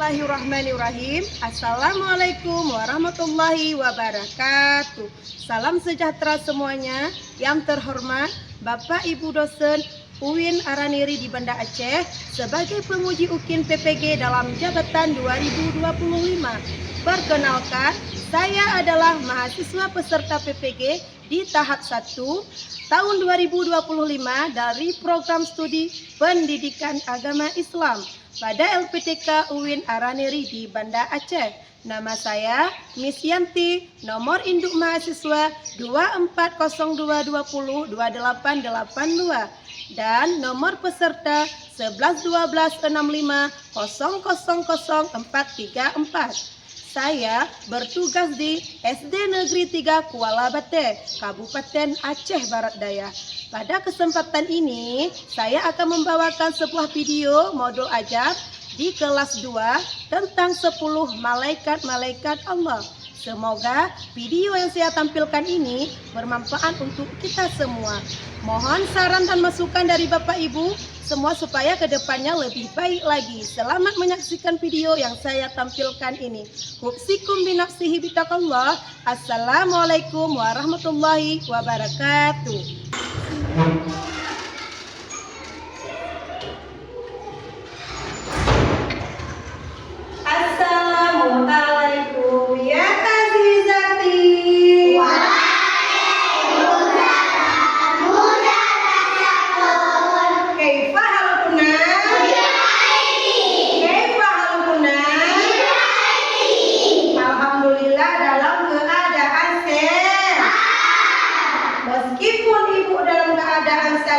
Bismillahirrahmanirrahim. Assalamualaikum warahmatullahi wabarakatuh. Salam sejahtera semuanya. Yang terhormat Bapak Ibu dosen UIN Araniri di Banda Aceh sebagai penguji UKIN PPG dalam jabatan 2025. Perkenalkan, saya adalah mahasiswa peserta PPG di tahap 1 tahun 2025 dari program studi Pendidikan Agama Islam pada LPTK UIN Araniri di Banda Aceh. Nama saya Miss Yanti, nomor induk mahasiswa 2402202882 dan nomor peserta 111265000434. Saya bertugas di SD Negeri 3 Kuala Bate, Kabupaten Aceh Barat Daya. Pada kesempatan ini, saya akan membawakan sebuah video modul ajar di kelas 2 tentang 10 malaikat-malaikat Allah. Semoga video yang saya tampilkan ini bermanfaat untuk kita semua. Mohon saran dan masukan dari Bapak Ibu semua supaya kedepannya lebih baik lagi. Selamat menyaksikan video yang saya tampilkan ini. Hubsikum binafsihi bitaqallah. Assalamualaikum warahmatullahi wabarakatuh. Assalamualaikum ya azizati. Kaifa halukuna? Kaifa halukuna? Alhamdulillah dalam keadaan sehat. Meskipun ibu dalam keadaan sakit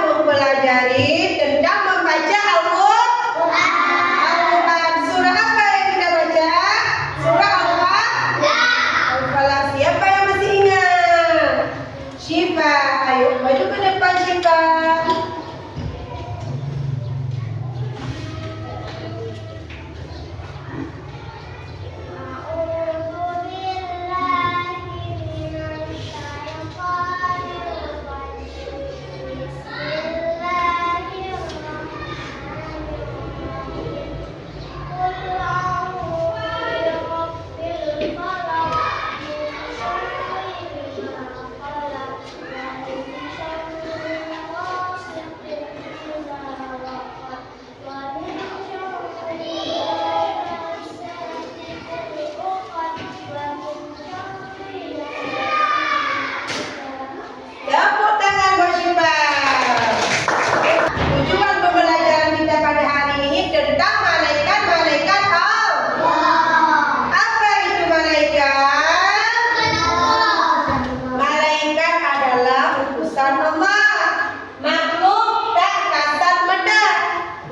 mempelajari tentang membaca Al-Quran. Surah apa yang kita baca? Surah Al-Falah. Siapa yang masih ingat? Syifa, ayo maju ke depan Syifa.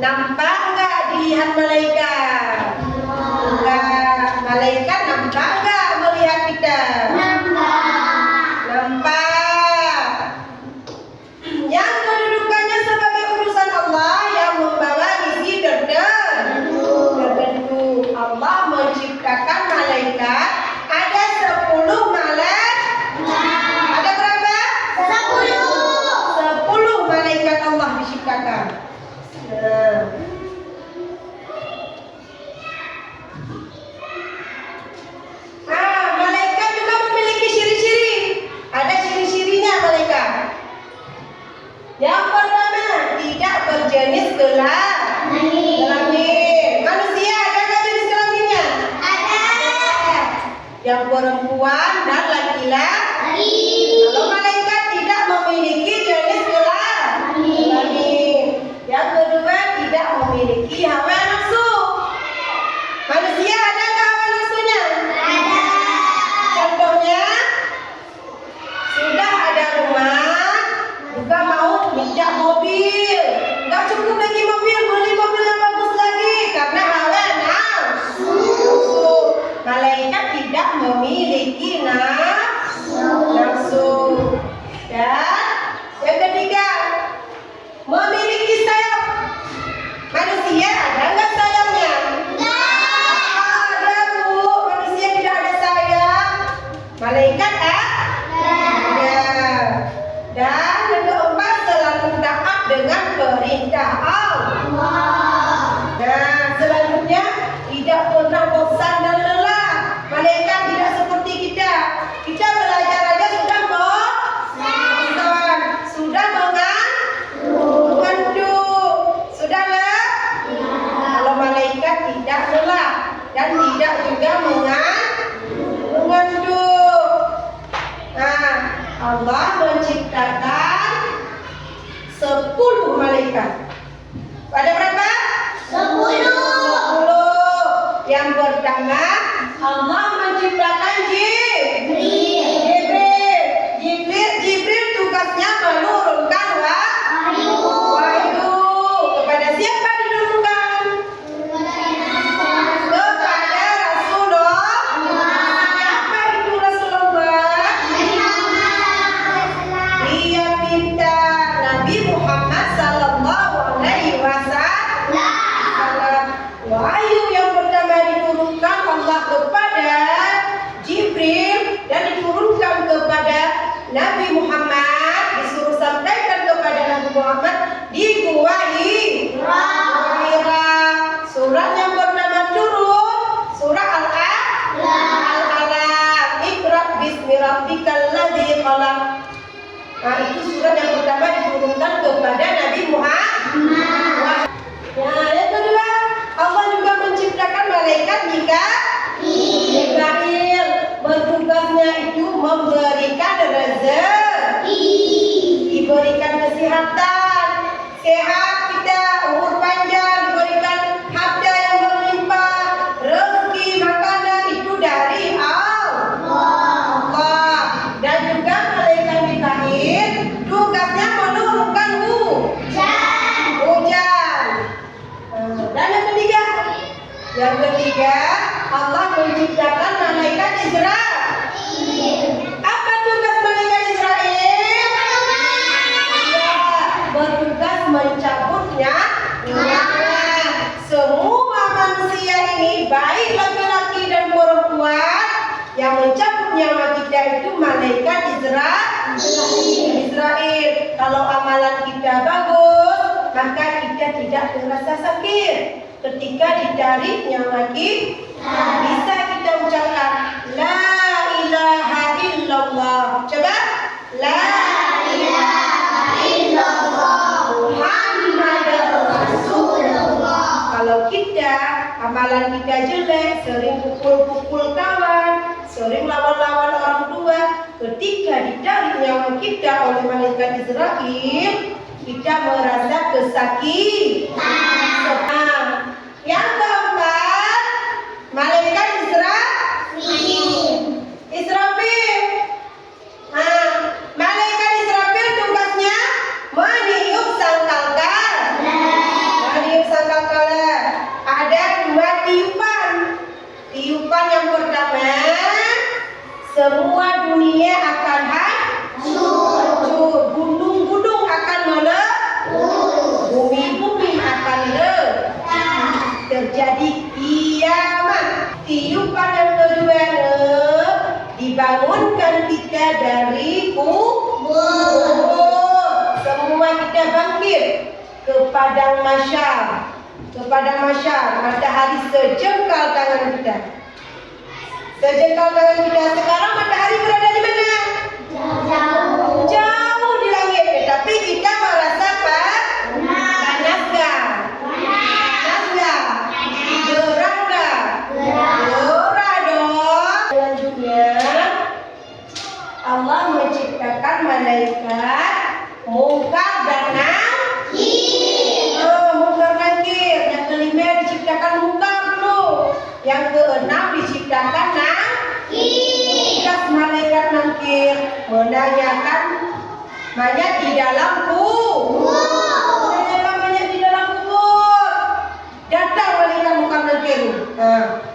Nampak enggak dilihat malaikat? Enggak. Malaikat nampak enggak melihat kita? Nampak. Yang kedudukannya sebagai urusan Allah yang membawa misi tertentu. Allah menciptakan malaikat. Ada 10 malaikat. Ada berapa? 10 malaikat Allah diciptakan. Malaikat juga memiliki ciri-ciri. Ada ciri-cirinya malaikat. Yang pertama, tidak berjenis kelamin. Manusia ada nggak jenis kelaminnya? Ada. Yang perempuan dan laki-laki. Kalau malaikat tidak memiliki jenis kelamin. Yang kedua, tidak memiliki hawa nafsu. Manusia ada nggak hawa nafsunya? Ada. Contohnya, sudah ada rumah, juga mau minta mobil. Nggak cukup lagi mobil, beli mobil yang bagus lagi karena hawa nafsu. Malaikat tidak memiliki nafsu. Dan yang ketiga, memiliki sayap. Manusia ada nggak sayapnya? Ada Bu, manusia tidak ada sayap. Malaikat ada. Dan yang keempat, selalu taat dengan perintah Allah. Nah, selanjutnya tidak pernah bosan dan lelah. Malaikat tidak seperti kita. Kita belajar aja sudah bosan, sudah mengantuk, sudahlah. Kalau malaikat tidak lelah dan tidak juga mengantuk. Nah, Allah menciptakan 10 malaikat. Ada berapa? 10. Yang pertama, Allah menciptakan Jibril tugasnya menurunkan wahyu. Kepada siapa diturunkan? Kepada Rasulullah. Siapa itu Rasulullah? Dia minta Nabi Muhammad sallallahu alaihi wasallam. Wahyu yang pertama diturunkan Allah kepada Jibril dan diturunkan kepada Nabi Muhammad, disuruh sampaikan kepada Nabi Muhammad di Gua Hira. Surat yang pertama turun, surah Al-Alaq. Iqra bismi rabbikal ladzi khalaq. Nah, itu surat yang pertama diturunkan kepada Nabi Muhammad. Nah, yang kedua, Allah juga menciptakan malaikat Mikail. Bertugasnya itu memberikan rezeki, diberikan kesehatan, sehat kita, umur panjang, diberikan harta yang berlimpah, rezeki, makanan itu dari Allah. Dan juga malaikat Mikail tugasnya menurunkan hujan. mencabutnya nyawa. Semua manusia ini, baik laki-laki dan perempuan, yang mencabut nyawa kita itu malaikat Israel. Kalau amalan kita bagus, maka kita tidak terasa sakit. Ketika ditarik nyawa kita, bisa kita ucapkan La ilaha illallah. Coba, La ilaha illallah Muhammadur Rasulullah. Kalau kita, amalan kita jelek, sering pukul-pukul kawan, sering lawan-lawan orang tua, ketika ditarik nyawa kita oleh malaikat Israel, kita merasa kesakitan. Yang keempat, malaikat Israfil. Malaikat Israfil tugasnya meniup sangkakala. Ada 2 tiupan. Tiupan yang pertama, semua dunia akan hancur, gunung-gunung akan meletus, bumi-bumi akan lenyap, terjadi kiamat. Tiupan yang kedua, dibangunkan kita dari kubur. Semua kita bangkit ke padang mahsyar. Matahari sejengkal tangan kita. Sekarang matahari berada di mana? Jauh di langit. Tetapi kita merasa panas gak? Gerah gak? Gerah dong. Selanjutnya, Allah menciptakan malaikat Munkar dan Nakir. Munkar Nakir. Yang kelima diciptakan Munkar dulu. Yang keenam diciptakan Nakir. Malaikat Nakir menanyakan mayat di dalam kubur. Datang malaikat Munkar Nakir.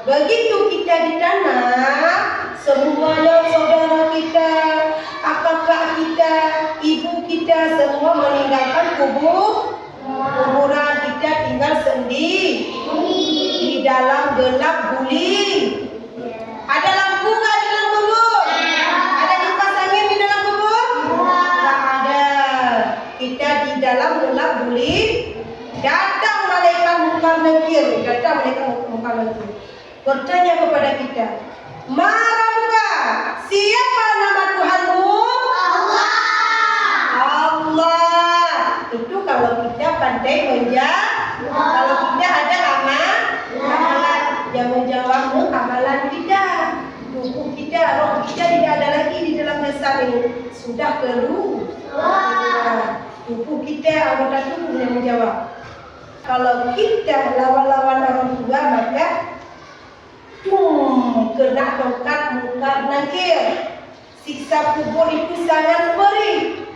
Begitu kita di tanah, semuanya saudara kita, kakak kita, ibu kita semua meninggalkan kuburan. Kita tinggal sendiri di dalam gelap gulita. Ada lampu nggak di dalam kubur? Ada kipas angin di dalam kubur? Nggak ada. Kita di dalam gelap gulita. Datang malaikat Munkar Nakir. Bertanya kepada kita, Marabuka, siapa nama Tuhanmu? Allah. Itu kalau kita pandai menjawab. Kalau kita ada amalan yang menjawab amalan kita. Tubuh kita, roh kita tidak ada lagi di dalam dasar ini. Sudah keluar. Tubuh kita, anggota tubuh yang menjawab. Kalau kita lawan-lawan orang tua, maka kena tongkat Munkar Nakir. Siksa kubur itu sangat pedih.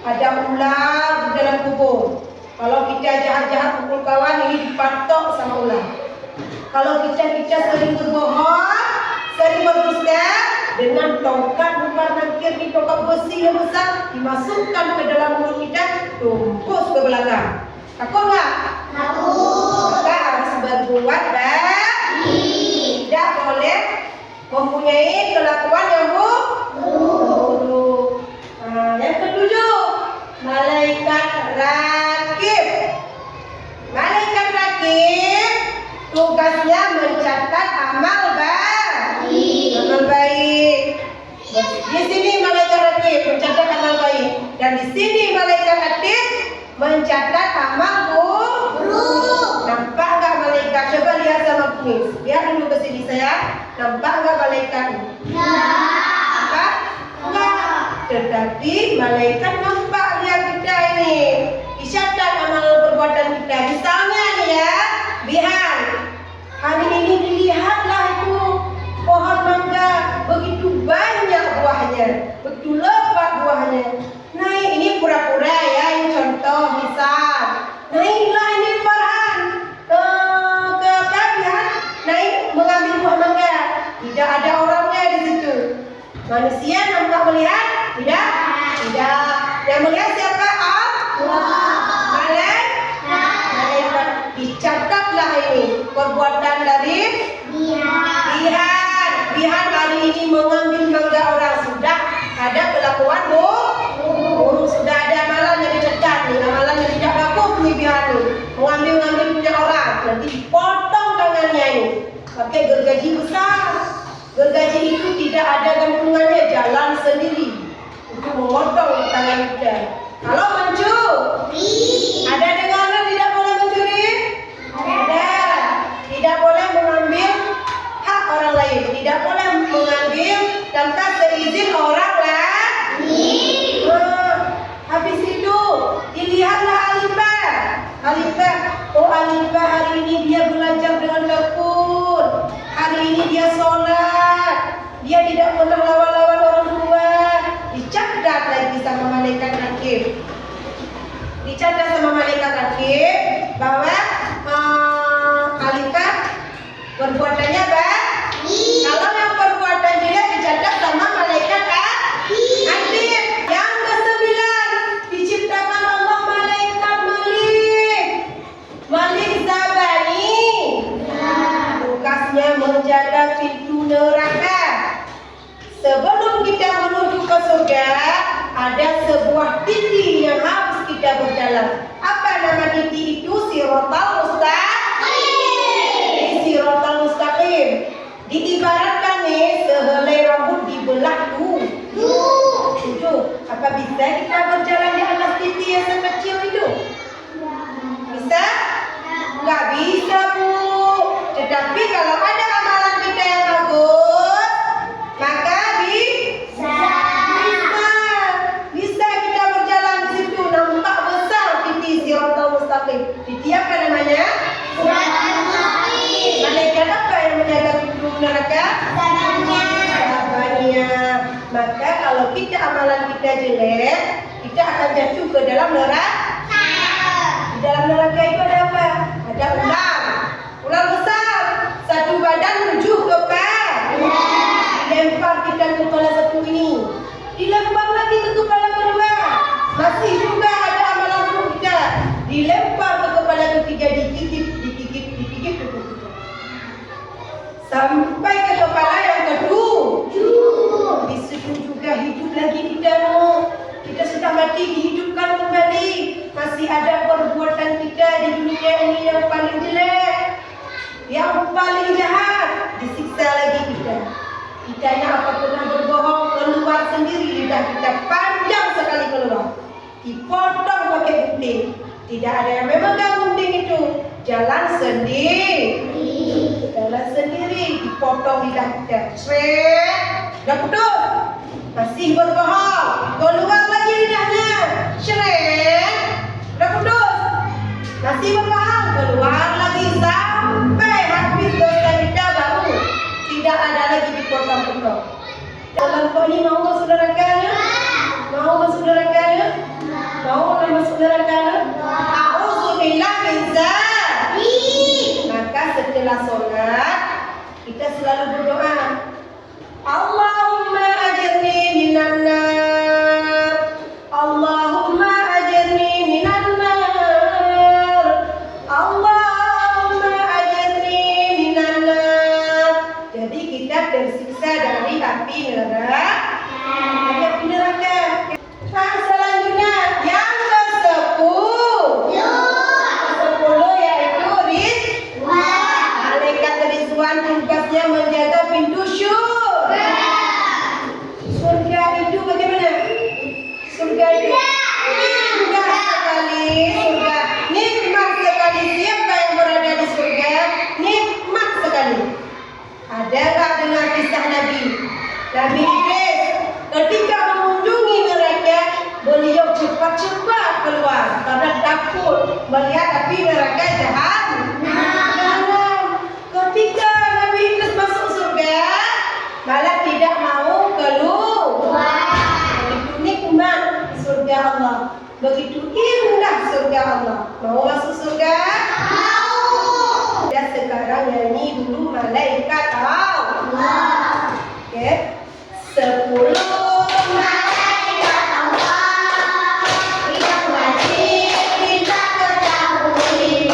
Ada ular di dalam kubur. Kalau kita jahat-jahat pukul kawan, ini dipatok sama ular. Kalau kita sering berbohong, sering berdusta, dengan tongkat Munkar Nakir di tongkat besi yang besar, dimasukkan ke dalam mulut kita, tumpus ke belakang. Takut nggak? Takut. Maka harus berbuat baik. Tidak boleh mempunyai kelakuan yang buruk. Yang ketujuh, malaikat rakib. Malaikat rakib tugasnya mencatat amal baik. Di sini malaikat rakib mencatat amal baik, dan di sini malaikat atid mencatat amal buruk. Nampak nggak malaikat? Coba lihat sama kumis. Lihat dulu ke sini saya. Nampak nggak malaikat? Nampak? Enggak. Tetapi malaikat nampak lihat kita ini. Dicatat amal perbuatan kita. Misalnya nih ya, lihat. Hari ini dilihatlah itu pohon mangga begitu banyak buahnya, begitu lebat buahnya. Nah ini pura-pura ya, ini contoh misal. Naiklah ini Farhan ke lihat, naik mengambil buah mangga. Tidak ada orangnya di situ. Manusia nampak melihat? Tidak. Yang melihat siapa? Allah. mengambil mangga orang. Sudah ada kelakuan buruk, sudah ada amalan yang dicegat nih, amalan yang tidak bagus nih biar nih, mengambil punya orang, nanti dipotong tangannya ini, pakai gergaji besar. Gergaji itu tidak ada gantungannya, jalan sendiri untuk memotong tangan kita. Kalau mencuri, ada dengaran tidak boleh mencuri? Ada. Tidak boleh mengambil hak orang lain, tidak boleh mengambil tanpa seizin orang lain. Habis itu dilihatlah Alifah. Oh, Alifah hari ini dia belajar dengan tekun. Hari ini dia sholat. Dia tidak pernah lawan-lawan orang tua. Dicatat lagi sama malaikat rakib. Bahwa Alifah perbuatannya baik. Kalau yang perbuatan jelek dicatat sama malaikat adil. Yang ke-9 diciptakan Allah malaikat Malik Zabani. Tugasnya menjaga pintu neraka. Sebelum kita menuju ke surga, ada sebuah titik yang harus kita berjalan. Apa nama titik itu? Siratal mustaqim. Diibaratkan nih sehelai rambut dibelah tujuh. Apa bisa kita berjalan di atas titik yang sekecil itu? Bisa? Nggak bisa, Bu. Tetapi kalau ada amalan kita yang bagus, maka bisa kita berjalan di situ. Nampak besar titik siratal mustaqim. Titik apa namanya? Malaikat apa yang menjaga pintu neraka? Sahabatnya. Maka kalau kita amalan kita jelek, kita akan jatuh ke dalam neraka. Di dalam neraka itu ada apa? Ada ular besar. Satu badan 7 kepala. Dilempar kita ke kepala satu ini. Dilempar lagi ke kepala kedua. Masih juga ada amalan buruk kita. Dilempar ke kepala ketiga, digigit. Sampai ke kepala yang kedua. Di situ juga hidup lagi kita sudah mati, dihidupkan kembali. Masih ada perbuatan kita di dunia ini yang paling jelek, yang paling jahat. Disiksa lagi kitanya apa pernah berbohong, keluar sendiri lidah kita, panjang sekali keluar, dipotong pakai gunting. Tidak ada yang memegang gunting itu, jalan sendiri, dipotong lidah kita, udah putus. Masih berbohong, keluar lagi lidahnya, udah putus. Masih berbohong, keluar lagi sampai habis dosa kita, baru tidak ada lagi dipotong-potong. Dalam kau ini mau masuk nerakanya? Mau masuk nerakanya? A'udzubillah min dzalik. Maka setelah sholat kita selalu berdoa, Allahumma ajirni minan nar. Allahumma ajirni minan nar. Allahumma ajirni minan nar. Jadi kita tersiksa dari api neraka. Nah, selanjutnya yang ke-10 yaitu Ridwan. Malaikat Ridwan tugasnya menjaga pintu surga. Surga itu bagaimana? Surga itu indah sekali. Surga nikmat sekali. Siapa yang berada di surga nikmat sekali. Ada nggak dengar kisah Nabi Idris ketika mengunjungi neraka? Beliau cepat-cepat keluar karena takut melihat api neraka jahanam. Ketika Nabi Idris masuk surga, malah tidak mau keluar. Begitu nikmat surga Allah, begitu indah surga Allah. Mau masuk surga? Mau. Dan sekarang nyanyi dulu malaikat Allah. Oke, 10 malaikat Allah yang wajib kita ketahui.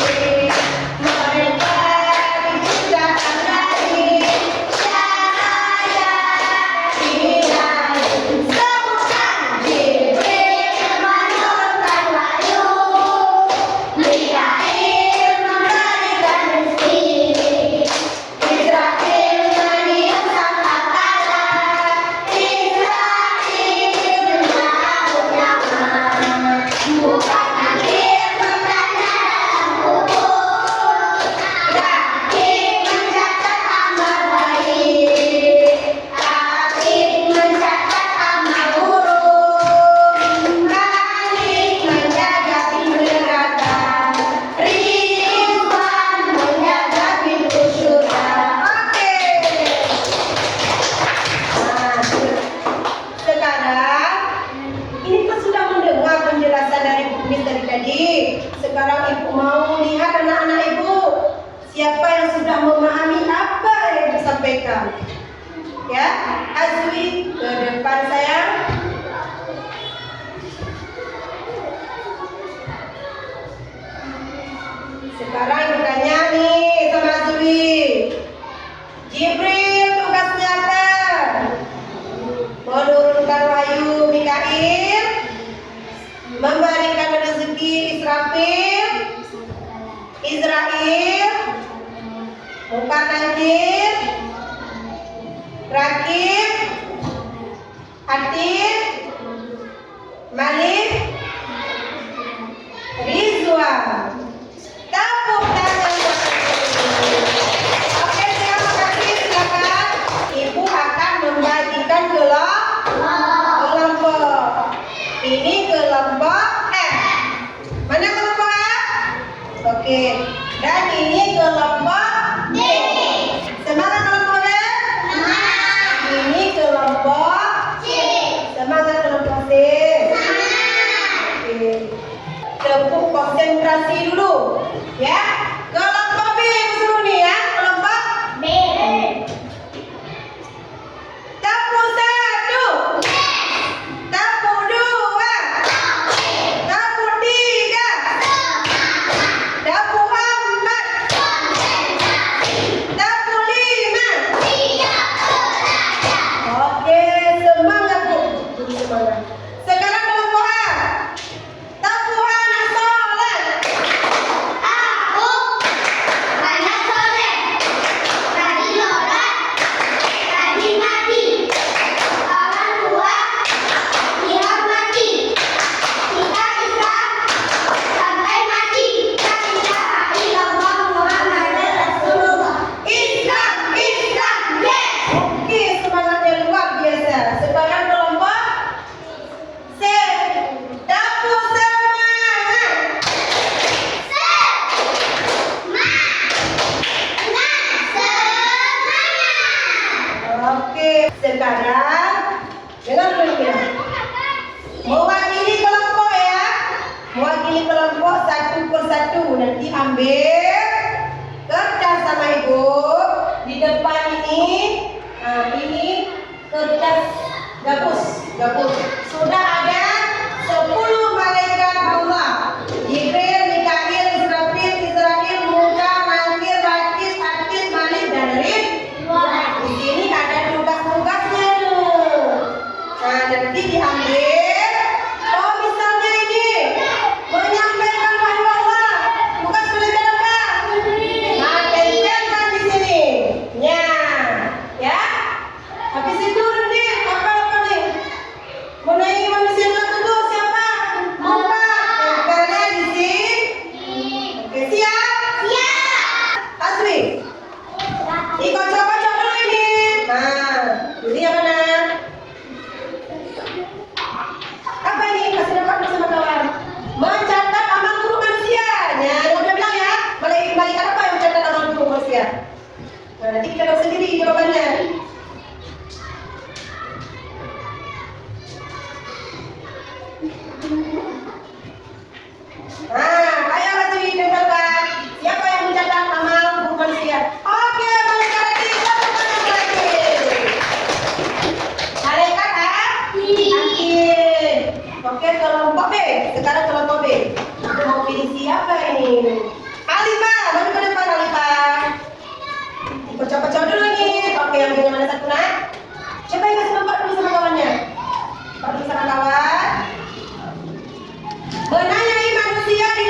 Jadi sekarang ibu mau lihat anak-anak ibu siapa yang sudah memahami apa yang disampaikan. Ya, Azwi ke depan sayang. Sekarang ibu tanya nih sama Azwi. Jibril tugasnya apa? Menurunkan wahyu Mikail, memberikan rezeki Israel, buka Nazir, Rakib, Atid, Malik, Rizwan. Tepuk tangan. Oke, terima kasih. Silakan. Ibu akan membagikan kelompok. Ini kelompok F. Mana kelompok A? Oke. Dan ini kelompok B. Semangat kelompok B. Semangat. Ini kelompok C. Semangat kelompok C. Oke. Tepuk konsentrasi dulu. Ya. Kelompok B dulu nih ya. Kelompok B. Tepuk 1. Tepuk 2. Tepuk 3. Tepuk 4. Tepuk 5. Oke, semangat Bu. Semangat. Sekarang kelompok A. Tepuk anak soleh. Aku anak soleh, rajin sholat, rajin ngaji, orang tua dihormati, kita Islam sampai mati. La ilaha illallah Muhammadur Rasulullah. Islam. Yes. Oke, semangatnya luar biasa. Sekarang kelompok C. Tepuk semangat. Oke, sekarang dengar dulu ya. Mewakili kelompok ya. Mewakili kelompok satu persatu. Nanti ambil kertas sama ibu di depan ini. Nah, ini kertas gabus. Sudah ada 10 malaikat Allah. Jibril, Mikail, Israfil, Musa, Nazir, Rakib, Atid, Malik, dan Ridwan. Di sini ada tugas-tugasnya tuh. Nah, nanti diambil. Oh, misalnya ini menyampaikan wahyu Allah. Tugas malaikat apa? Nah, tempelkan di sini. Ya. Habis itu nanti apa nih? Mengenai manusia yang tertentu siapa? Muka. Tempelnya di sini. Oke, siap? Asli. Dikocok-kocok dulu ini. Nah, ini yang mana? Apa ini? Kasih nampak dulu sama kawan. Mencatat amal buruk manusia. Ya, udah bilang ya. Malaikat apa yang mencatat amal buruk manusia? Nah, nanti kita tahu sendiri jawabannya. Nah, ayo masih dengarkan. Siapa yang mencatat amal buruk manusia? Oke, malaikat lagi. Malaikat Akhir. Oke, kelompok B. Sekarang kelompok B. Kita mau pilih siapa ini? Alifah, maju ke depan Alifah. Kocok-kocok dulu nih. Oke, yang punya mana satu nak? Coba yang kasih nampak dulu sama kawannya. Nampak dulu sama kawan. Menanyai manusia di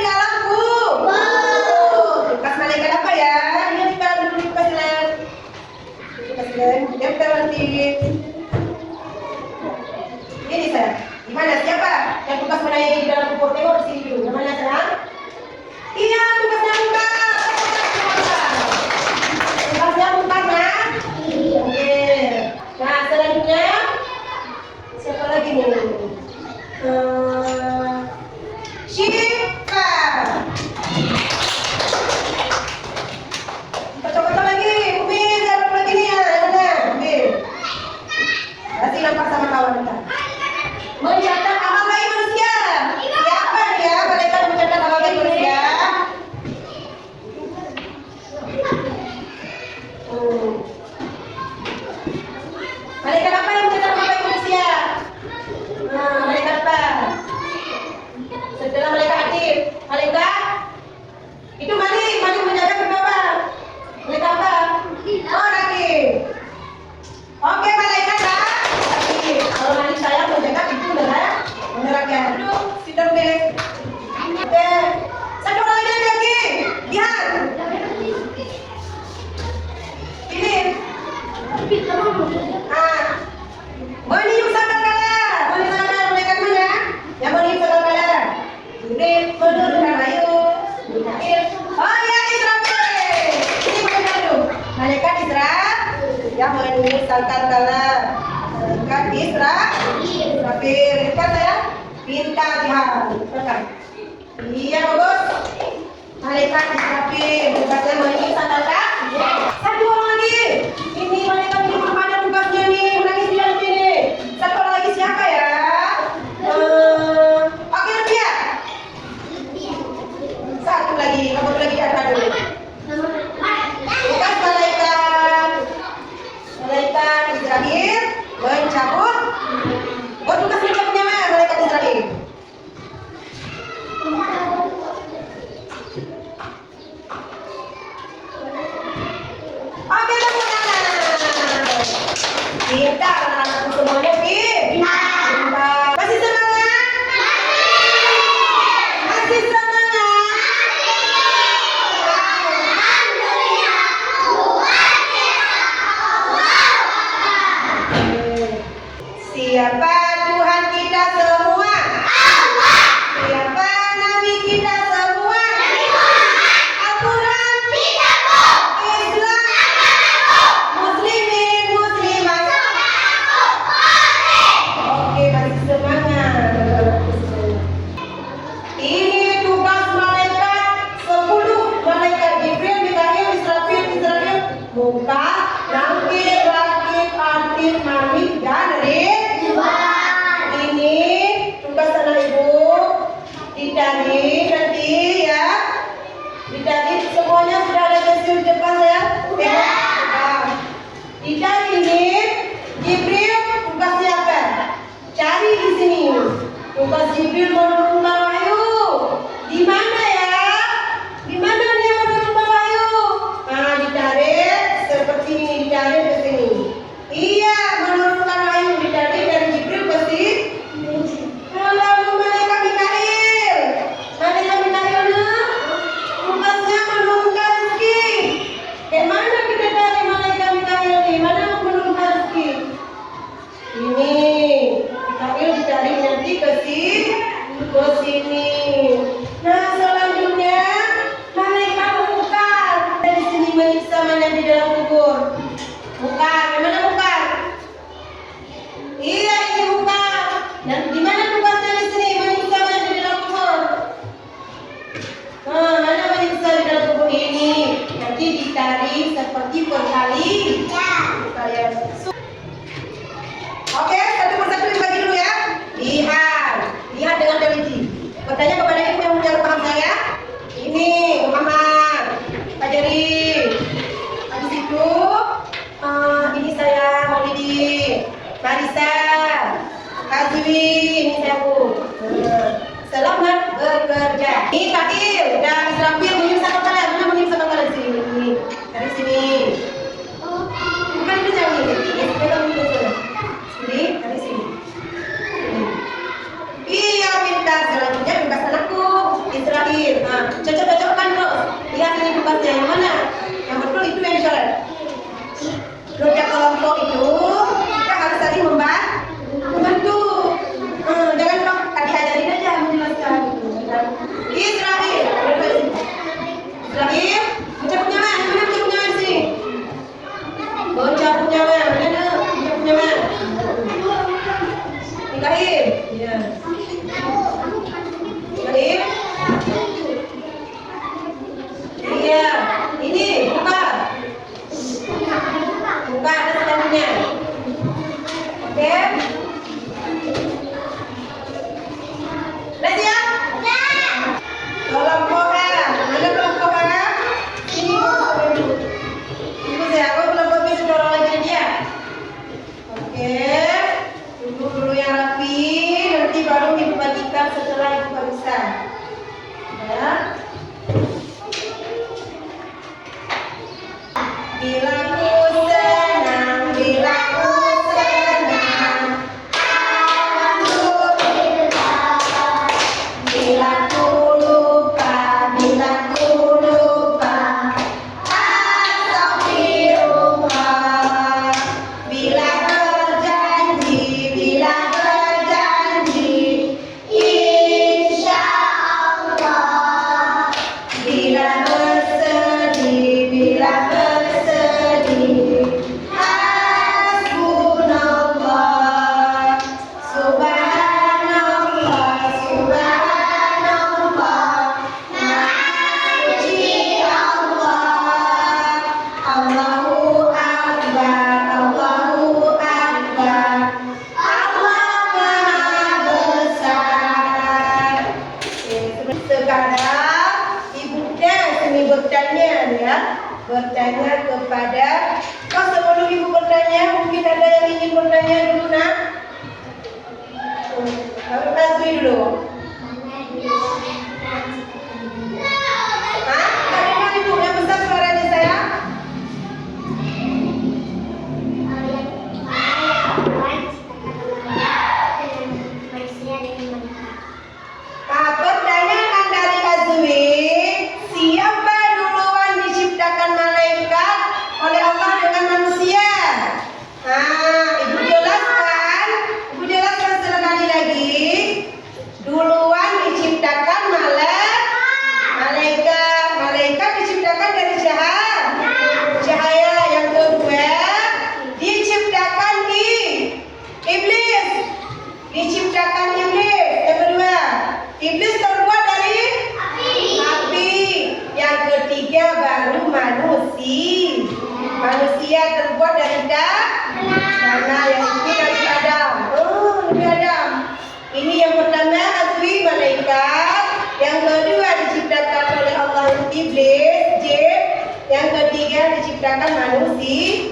Malaikat itu Malik menjaga berapa? Malaikat apa? Oh, Rakib. Oke, malaikat lah. Kalau Malik saya menjaga itu benar. Menerangkan. Aduh, sudah beres. Oke. Satu orang lagi. Lihat. Pilih. Meniup sangkakala. Meniup sangkakala malaikat mana? Yang meniup sangkakala. Jibril menurunkan ayu. Oh ya, Israfil. Ini malaikat dulu. Malaikat Israfil yang meniup sangkakala. Malaikat Israfil. Lihat saya. Pinta lihat. Iya bagus. Malaikat Israfil. Tugasnya meniup sangkakala. Satu orang lagi. Ini malaikat ini mana tugasnya nih? Menangis di dalam sini. Satu orang lagi siapa ya? Oke, Rupiah. Satu lagi. Kamu lagi ada dulu. Tugas malaikat Israfil mencabut. Oh, tugas mencabutnya mana? Malaikat Israfil. Oke, tepuk tangan. Pintar anak-anakku semuanya, pintar. Masih semangat? Masih semangat? Siapa Tuhan kita semua? Siapa Nabi kita semua? Al-Quran, Islam, Muslimin, Muslimat. Oke, masih semangat. Ini tugas malaikat 10 malaikat Jibril, Mikail, Israfil, Muka, Nakir, Rakib, Atid, Mamik, dan Ridwan. Ini tugas anak ibu. Dicari nanti ya. Dicari semuanya sudah ada hasil depan ya. Dicari ini Jibril tugasnya apa? Cari di sini. Tugas Jibril menurunkan wahyu. Di mana ya? Di mana dia menurunkan wahyu? Nah, dicari seperti ini, dicari ke sini. Iya, menurunkan wahyu dicari dari Jibril ke sini. Lalu malaikat Mikail. Malaikat Mikailnya tugasnya menurunkan rezeki. Kemana kita cari malaikat Mikail nih? Mana menurunkan rezeki? Ini Mikail dicari nanti ke sini. Nah, selanjutnya malaikat Mungkar. Dari sini menyiksa mana di dalam kubur. Mungkar, mana Mungkar? Iya, ini Mungkar. Dan di mana tugasnya di sini menyiksa mana di dalam kubur? Nah, mana menyiksa di dalam kubur ini? Nanti dicari seperti perkali. Kalian. Oke, satu persatu dibagi dulu ya. Lihat dengan teliti. Bertanya kepada ibu yang punya paham saya. Ini Muhammad, Pak Jari. Habis itu, ini saya Maulidi, Marisa, Kazwi, ini saya Bu. Selamat bekerja. Ini Kakil dan Israfil menyusahkan kalian. Mana menyusahkan kalian di sini? Dari sini. Bukan itu yang ini. Sini, dari sini. Iya, pintar. Selanjutnya tugas anakku Israfil. Nah, cocok-cocokkan terus. Lihat ini tugasnya yang mana? Yang betul itu yang dicoret. Kerja kelompok itu kita harus saling membantu. Jangan kau tadi ajarin aja menjelaskan. Israfil, Bila ku senang, bila ku senang, alhamdulillah. Bila ku lupa, astagfirullah. Bila berjanji, insya Allah. Bila bersedih, hasbunallah. Subhanallah, Maha suci Allah. Allahu Akbar, Allah Maha besar. Sekarang Ibu Seni bertanya ya, bertanya kepada, sebelum Ibu bertanya, mungkin ada yang ingin bertanya dulu nak? Harus Azwi dulu. Ada Ibu yang besar suaranya saya? Pertanyaan dari Azwi, siapa duluan diciptakan malaikat oleh Allah dengan manusia? Ibu jelaskan sekali lagi. Duluan diciptakan malaikat diciptakan dari cahaya. Yang kedua diciptakan iblis. Yang kedua, iblis terbuat dari api. Yang ketiga baru manusia terbuat dari tanah, yang itu dari Adam. Ini yang pertama Azwi, malaikat. Yang kedua diciptakan oleh Allah iblis, jin. Yang ketiga diciptakan manusia.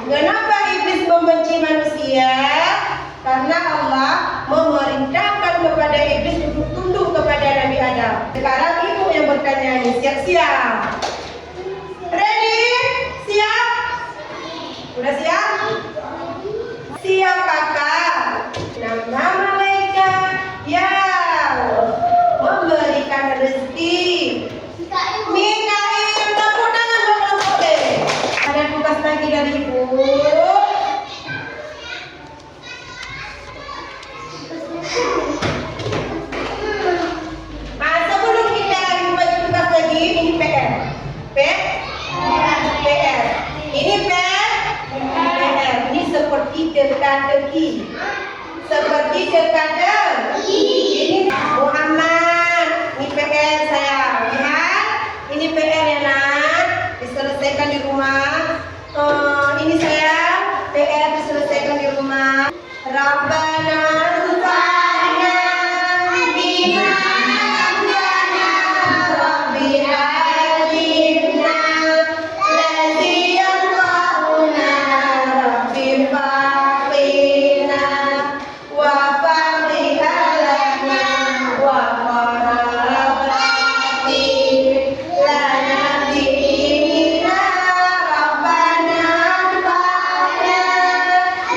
Kenapa iblis membenci manusia? Karena Allah memerintahkan kepada iblis untuk tunduk kepada Nabi Adam. Sekarang Ibu yang bertanya nih, siap-siap. Ready? Siap? Udah siap? Siap kakak. Nama malaikat yang memberikan rezeki. Mikail, tepuk tangan dong boleh. Ada tugas lagi dari Ibu. Sebelum kita bagi tugas lagi, ini PR. Ini PR. Ini seperti teka-teki. Ini Muhammad. Ini PR saya. Lihat. Ini PR ya nak. Diselesaikan di rumah. Ini saya. PR diselesaikan di rumah. Rabbana anfa'na bima 'allamtana rabbil alamin ladzi yanfa'una rabbil fa'ina wa fa'li alana wa qarabati lana dinina rabbana anfa'na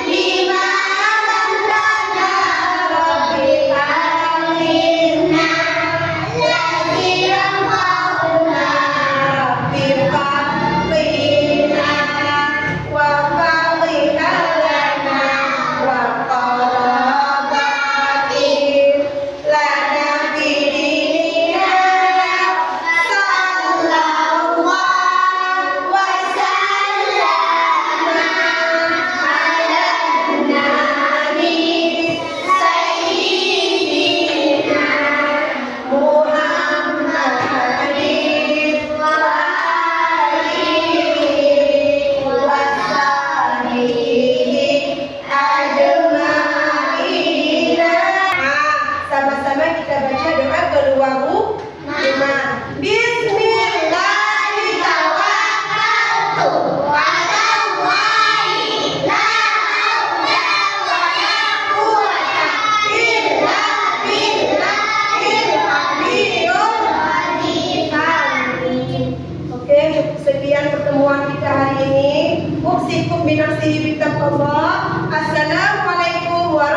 bima 'allamtana rabbil alamin ladzi yanfa'una rabbil fa'ina wa fa'li alana wa qarabati lana dinina sallallahu wa sallama ala nabi sayyidina Muhammadin wa alihi wa sahbihi ajma'in. Sama-sama kita baca doa kedua rumah. Bismillahirrahmanirrahim. Oke, sekian pertemuan kita hari ini. usikum binafsihi bittaqwallah. Assalamualaikum warahmatullahi